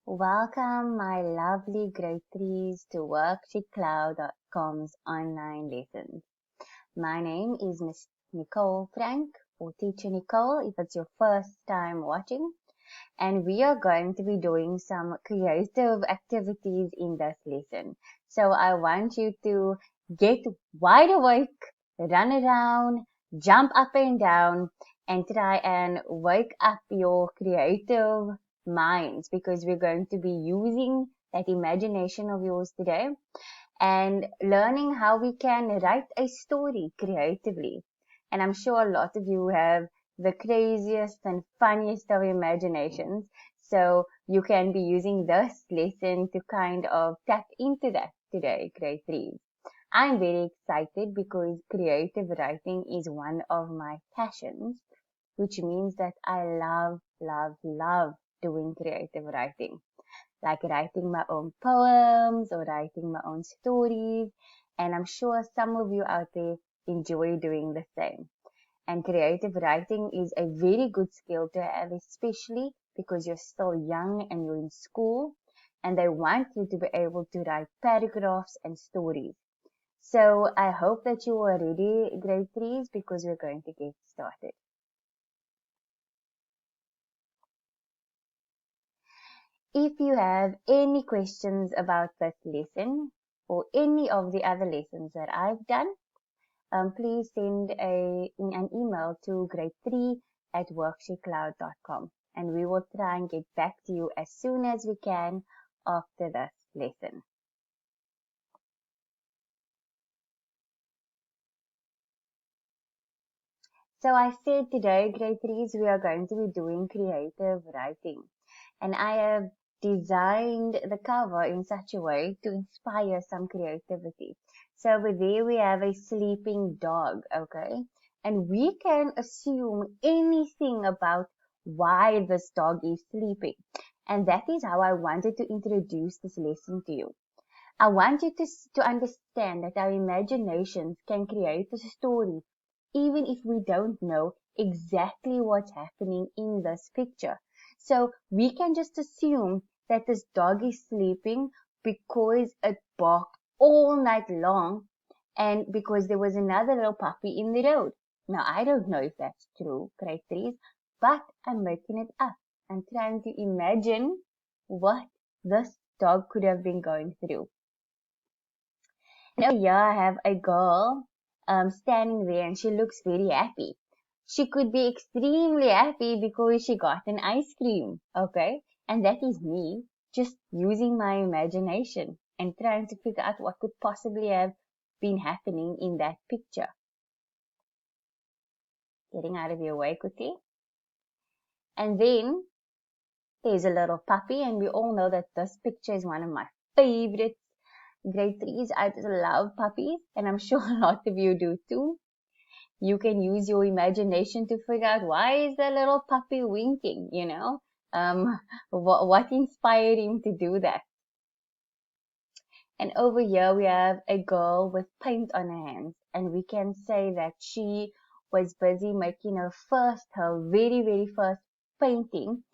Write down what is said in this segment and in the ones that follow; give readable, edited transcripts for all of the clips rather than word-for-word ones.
Welcome, my lovely grade 3s, to WorksheetCloud.com's online lessons. My name is Miss Nicole Frank, or Teacher Nicole if it's your first time watching, and we are going to be doing some creative activities in this lesson. So I want you to get wide awake, run around, jump up and down, and try and wake up your creative minds, because we're going to be using that imagination of yours today and learning how we can write a story creatively. And I'm sure a lot of you have the craziest and funniest of imaginations. So you can be using this lesson to kind of tap into that today, grade 3. I'm very excited because creative writing is one of my passions, which means that I love doing creative writing, like writing my own poems or writing my own stories. And I'm sure some of you out there enjoy doing the same. And creative writing is a very good skill to have, especially because you're still young and you're in school and they want you to be able to write paragraphs and stories. So I hope that you are ready, grade 3s, because we're going to get started. If you have any questions about this lesson or any of the other lessons that I've done, please send an email to grade3@worksheetcloud.com, and we will try and get back to you as soon as we can after this lesson. So I said today, grade 3s, we are going to be doing creative writing. And I have designed the cover in such a way to inspire some creativity. So over there we have a sleeping dog, okay? And we can assume anything about why this dog is sleeping. And that is how I wanted to introduce this lesson to you. I want you to understand that our imaginations can create a story even if we don't know exactly what's happening in this picture. So we can just assume that this dog is sleeping because it barked all night long and because there was another little puppy in the road. Now, I don't know if that's true, grade 3s, but I'm making it up. I'm trying to imagine what this dog could have been going through. And over here I have a girl standing there and she looks very happy. She could be extremely happy because she got an ice cream, okay? And that is me just using my imagination and trying to figure out what could possibly have been happening in that picture. Getting out of your way quickly. And then there's a little puppy, and we all know that this picture is one of my favorites. Grade 3s, I just love puppies, and I'm sure a lot of you do too. You can use your imagination to figure out, why is the little puppy winking, what inspired him to do that. And over here we have a girl with paint on her hands, and we can say that she was busy making her very first painting,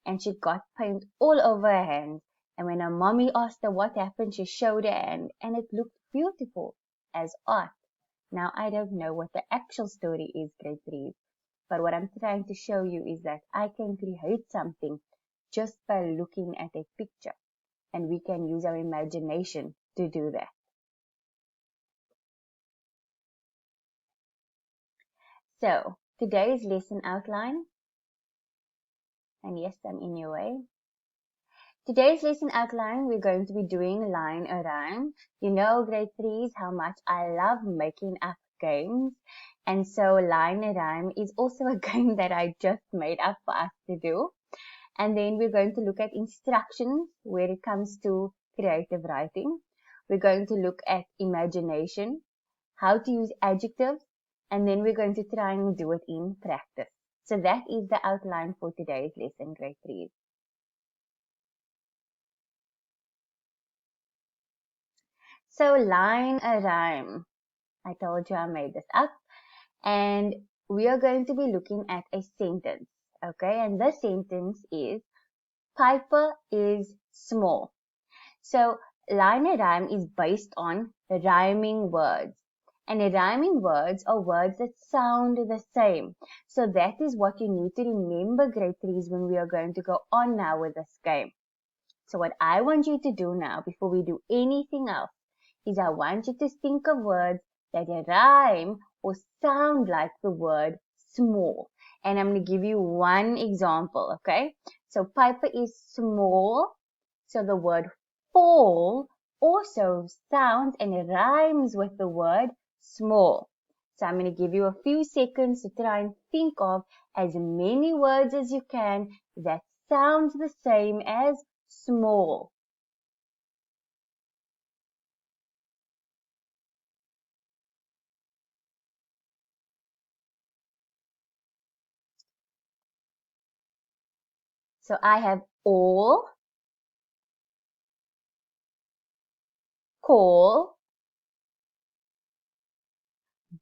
and she got paint all over her hands. And when her mommy asked her what happened, she showed her hand, and it looked beautiful as art. Now, I don't know what the actual story is, grade 3, but what I'm trying to show you is that I can create something just by looking at a picture, and we can use our imagination to do that. So, today's lesson outline, and yes, I'm in your way. Today's lesson outline, we're going to be doing line a rhyme. You know, grade 3s, how much I love making up games. And so line a rhyme is also a game that I just made up for us to do. And then we're going to look at instructions where it comes to creative writing. We're going to look at imagination, how to use adjectives, and then we're going to try and do it in practice. So that is the outline for today's lesson, grade 3s. So line a rhyme. I told you I made this up. And we are going to be looking at a sentence. Okay, and the sentence is, Piper is small. So line rhyme is based on rhyming words. And rhyming words are words that sound the same. So that is what you need to remember, grade 3s, when we are going to go on now with this game. So what I want you to do now, before we do anything else, is I want you to think of words that rhyme or sound like the word small. And I'm going to give you one example, okay? So Piper is small. So the word fall also sounds and rhymes with the word small. So I'm going to give you a few seconds to try and think of as many words as you can that sound the same as small. So I have all, call,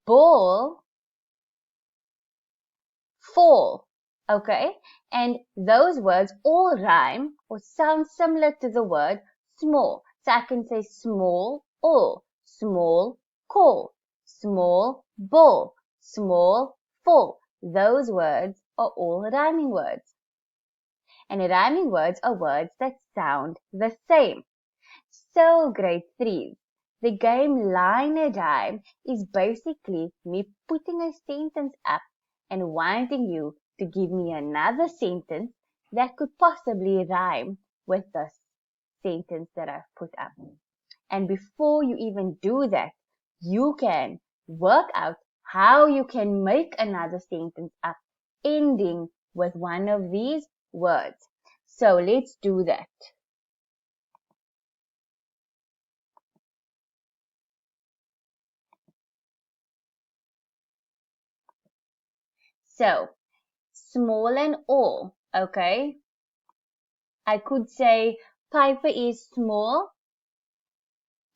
ball, fall. Okay? And those words all rhyme or sound similar to the word small. So I can say small, all, small, call, small, ball, small, fall. Those words are all rhyming words. And rhyming words are words that sound the same. So grade 3, the game line a rhyme is basically me putting a sentence up and wanting you to give me another sentence that could possibly rhyme with the sentence that I've put up. And before you even do that, you can work out how you can make another sentence up ending with one of these words. So let's do that. So small and all, okay? I could say Piper is small,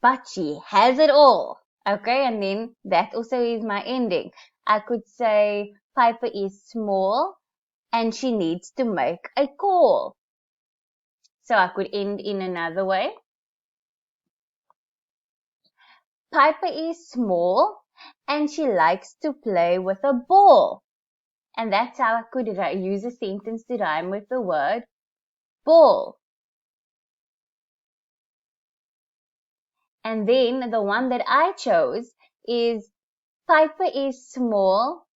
but she has it all, okay? And then that also is my ending. I could say Piper is small and she needs to make a call. So I could end in another way. Piper is small and she likes to play with a ball. And that's how I could use a sentence to rhyme with the word ball. And then the one that I chose is Piper is small.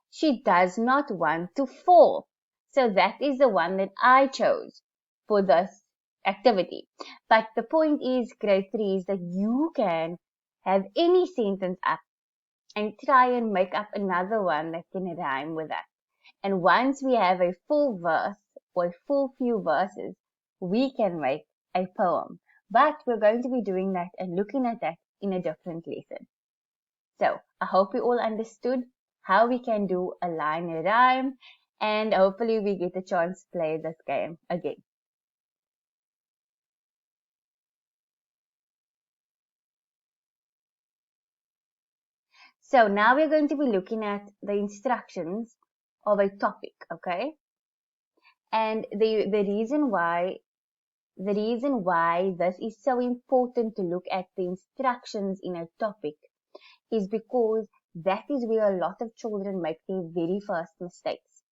She does not want to fall. So that is the one that I chose for this activity. But the point is, grade 3, is that you can have any sentence up and try and make up another one that can rhyme with that. And once we have a full verse or a full few verses, we can make a poem. But we're going to be doing that and looking at that in a different lesson. So I hope you all understood how we can do a line and rhyme, and hopefully we get a chance to play this game again. So now we're going to be looking at the instructions of a topic, okay? And the reason why this is so important to look at the instructions in a topic is because that is where a lot of children make their very first mistakes,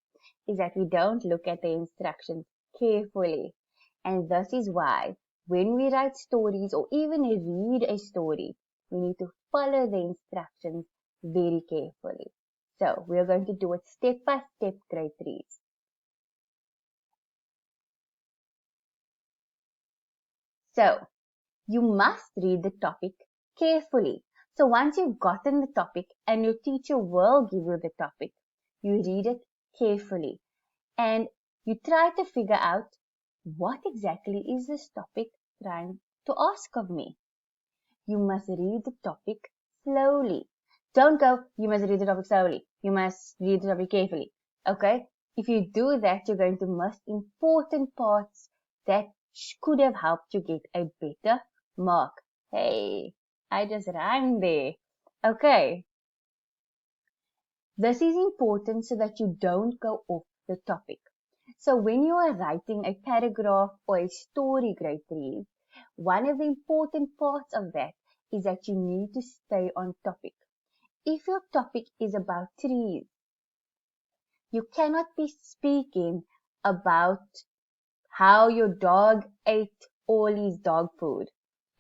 is that we don't look at the instructions carefully. And this is why when we write stories or even read a story, we need to follow the instructions very carefully. So we are going to do it step by step, grade 3s. So you must read the topic carefully. So once you've gotten the topic and your teacher will give you the topic, you read it carefully and you try to figure out what exactly is this topic trying to ask of me. You must read the topic slowly. Don't go, you must read the topic slowly. You must read the topic carefully. Okay? If you do that, you're going to miss important parts that could have helped you get a better mark. Hey, I just rhymed there. Okay. This is important so that you don't go off the topic. So when you are writing a paragraph or a story, grade 3, one of the important parts of that is that you need to stay on topic. If your topic is about trees, you cannot be speaking about how your dog ate all his dog food,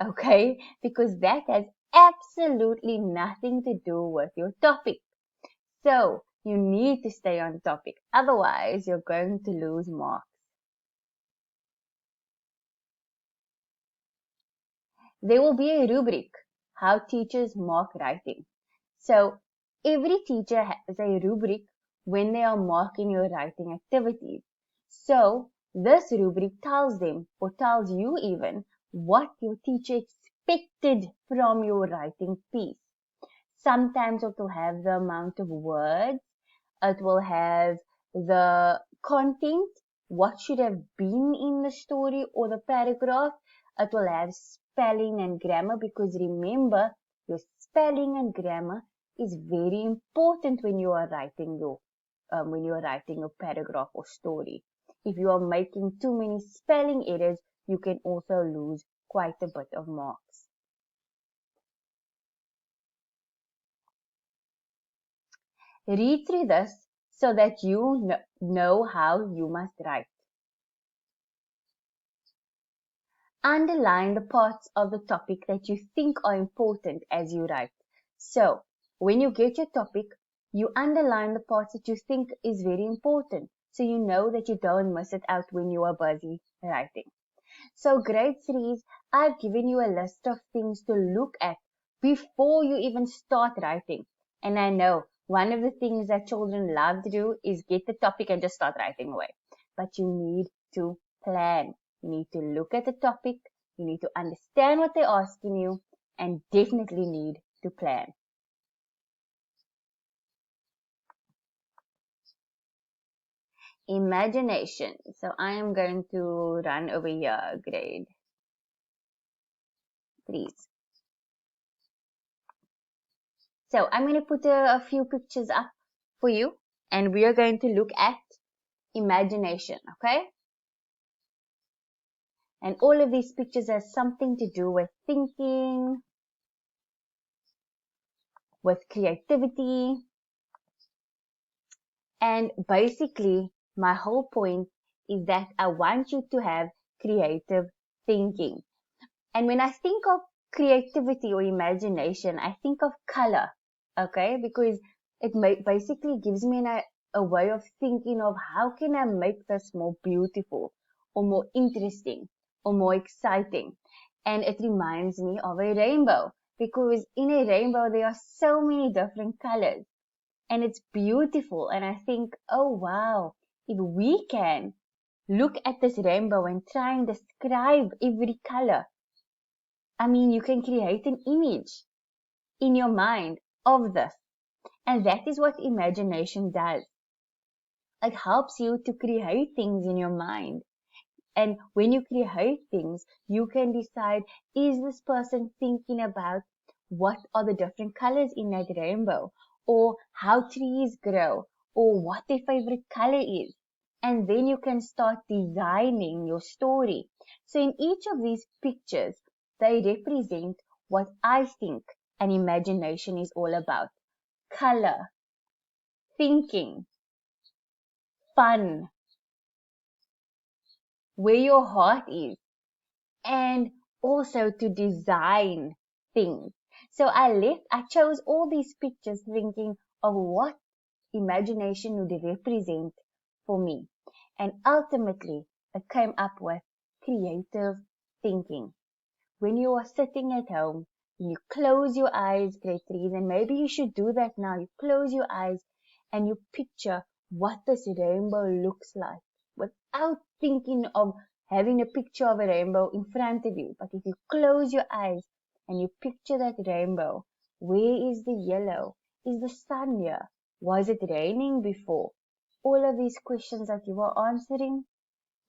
okay? Because that has absolutely nothing to do with your topic. So you need to stay on topic. Otherwise, you're going to lose marks. There will be a rubric, how teachers mark writing. So every teacher has a rubric when they are marking your writing activities. So this rubric tells them, or tells you even, what your teacher expected from your writing piece. Sometimes it will have the amount of words, it will have the content, what should have been in the story or the paragraph. It will have spelling and grammar, because remember, your spelling and grammar is very important when you are writing your paragraph or story. If you are making too many spelling errors, you can also lose quite a bit of marks. Read through this so that you know how you must write. Underline the parts of the topic that you think are important as you write. So, when you get your topic, you underline the parts that you think is very important, so you know that you don't miss it out when you are busy writing. So grade 3s, I've given you a list of things to look at before you even start writing. And I know one of the things that children love to do is get the topic and just start writing away. But you need to plan. You need to look at the topic. You need to understand what they're asking you, and definitely need to plan. Imagination. So I am going to run over here, grade 3s. So I'm going to put a few pictures up for you, and we are going to look at imagination, okay? And all of these pictures have something to do with thinking, with creativity, and basically my whole point is that I want you to have creative thinking. And when I think of creativity or imagination, I think of color, okay? Because it basically gives me a way of thinking of how can I make this more beautiful or more interesting or more exciting. And it reminds me of a rainbow, because in a rainbow there are so many different colors and it's beautiful. And I think, oh wow, if we can look at this rainbow and try and describe every color, I mean, you can create an image in your mind of this. And that is what imagination does. It helps you to create things in your mind. And when you create things, you can decide, is this person thinking about what are the different colors in that rainbow? Or how trees grow? Or what their favorite color is? And then you can start designing your story. So in each of these pictures, they represent what I think an imagination is all about. Color, thinking, fun, where your heart is, and also to design things. So I chose all these pictures thinking of what imagination would represent for me. And ultimately, I came up with creative thinking. When you are sitting at home, you close your eyes, grade 3s, and maybe you should do that now. You close your eyes and you picture what this rainbow looks like without thinking of having a picture of a rainbow in front of you. But if you close your eyes and you picture that rainbow, where is the yellow? Is the sun here? Was it raining before? All of these questions that you are answering,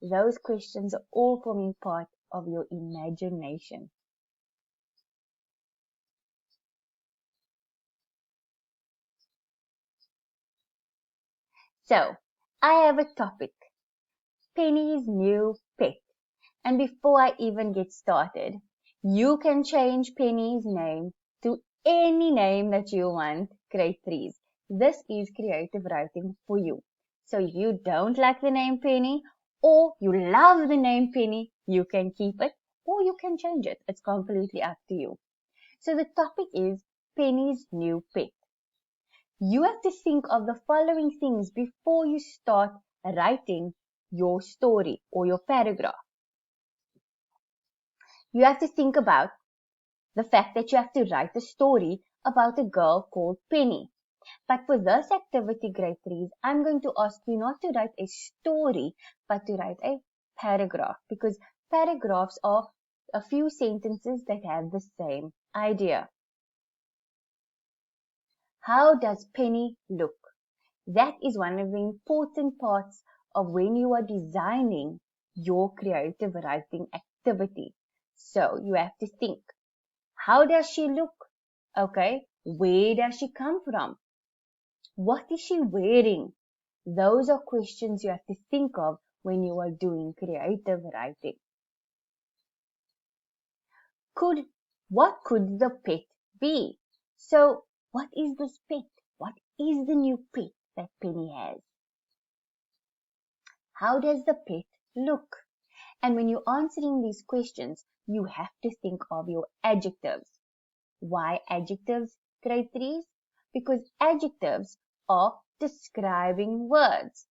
those questions are all forming part of your imagination. So, I have a topic. Penny's new pet. And before I even get started, you can change Penny's name to any name that you want, grade 3s. This is creative writing for you. So if you don't like the name Penny or you love the name Penny, you can keep it or you can change it. It's completely up to you. So the topic is Penny's new pet. You have to think of the following things before you start writing your story or your paragraph. You have to think about the fact that you have to write a story about a girl called Penny. But for this activity, grade 3s, I'm going to ask you not to write a story, but to write a paragraph, because paragraphs are a few sentences that have the same idea. How does Penny look? That is one of the important parts of when you are designing your creative writing activity. So you have to think, how does she look? Okay, where does she come from? What is she wearing? Those are questions you have to think of when you are doing creative writing. What could the pet be? So, what is this pet? What is the new pet that Penny has? How does the pet look? And when you're answering these questions, you have to think of your adjectives. Why adjectives, grade 3s? Because adjectives are describing words.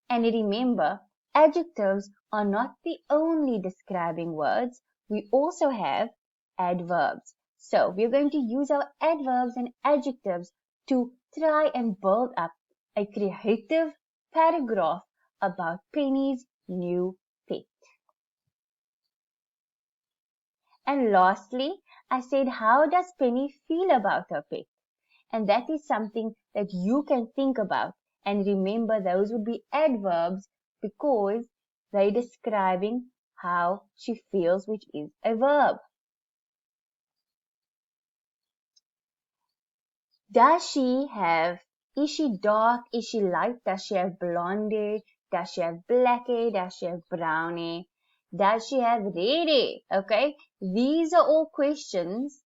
And remember, adjectives are not the only describing words. We also have adverbs. So we're going to use our adverbs and adjectives to try and build up a creative paragraph about Penny's new pet. And lastly, I said, how does Penny feel about her pet? And that is something that you can think about. And remember, those would be adverbs because they're describing how she feels, which is a verb. Is she dark? Is she light? Does she have blonde hair? Does she have black hair? Does she have brown hair? Does she have red hair? Okay, these are all questions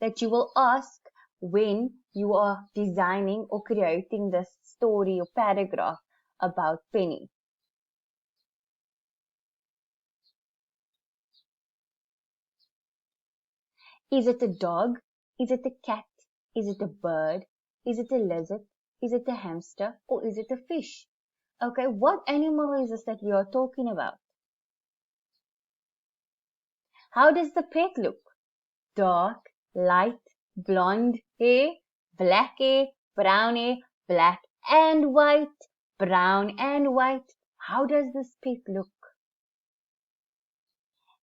that you will ask when you are designing or creating this story or paragraph about Penny. Is it a dog? Is it a cat? Is it a bird? Is it a lizard? Is it a hamster? Or is it a fish? Okay, what animal is this that we are talking about? How does the pet look? Dark, light, blonde hair, black hair, brown hair, black and white, brown and white. How does this pet look?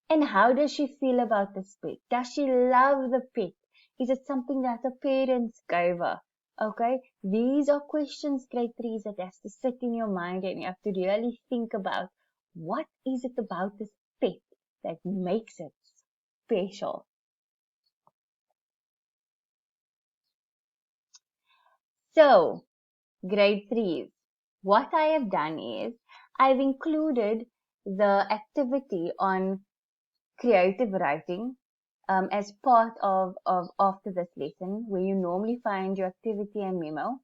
And how does she feel about this pet? Does she love the pet? Is it something that her parents gave her? Okay, these are questions, grade 3s, that has to sit in your mind and you have to really think about what is it about this pet that makes it special. So, grade 3s, what I have done is I've included the activity on creative writing as part of after this lesson, where you normally find your activity and memo.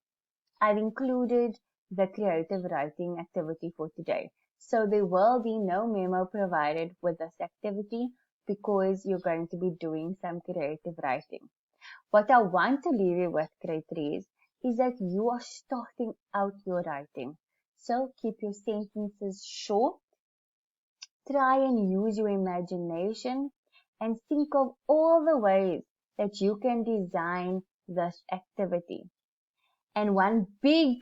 I've included the creative writing activity for today. So there will be no memo provided with this activity because you're going to be doing some creative writing. What I want to leave you with, grade 3s, is that you are starting out your writing. So keep your sentences short. Try and use your imagination and think of all the ways that you can design this activity. And one big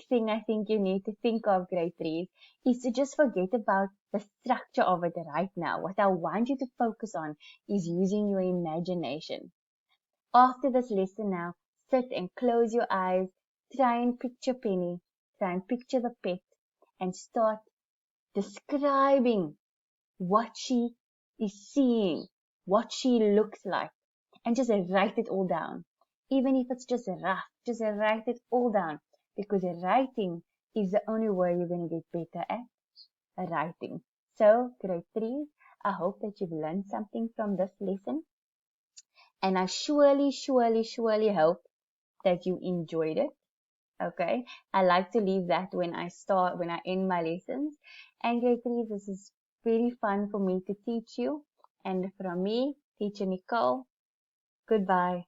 thing I think you need to think of, grade 3, is to just forget about the structure of it right now. What I want you to focus on is using your imagination. After this lesson now, sit and close your eyes, try and picture Penny, try and picture the pet, and start describing what she is seeing, what she looks like, and just write it all down. Even if it's just rough, just write it all down, because writing is the only way you're going to get better at. writing. So, grade 3, I hope that you've learned something from this lesson. And I surely hope that you enjoyed it. Okay. I like to leave that when I end my lessons. And grade 3, this is very fun for me to teach you. And from me, teacher Nicole, goodbye.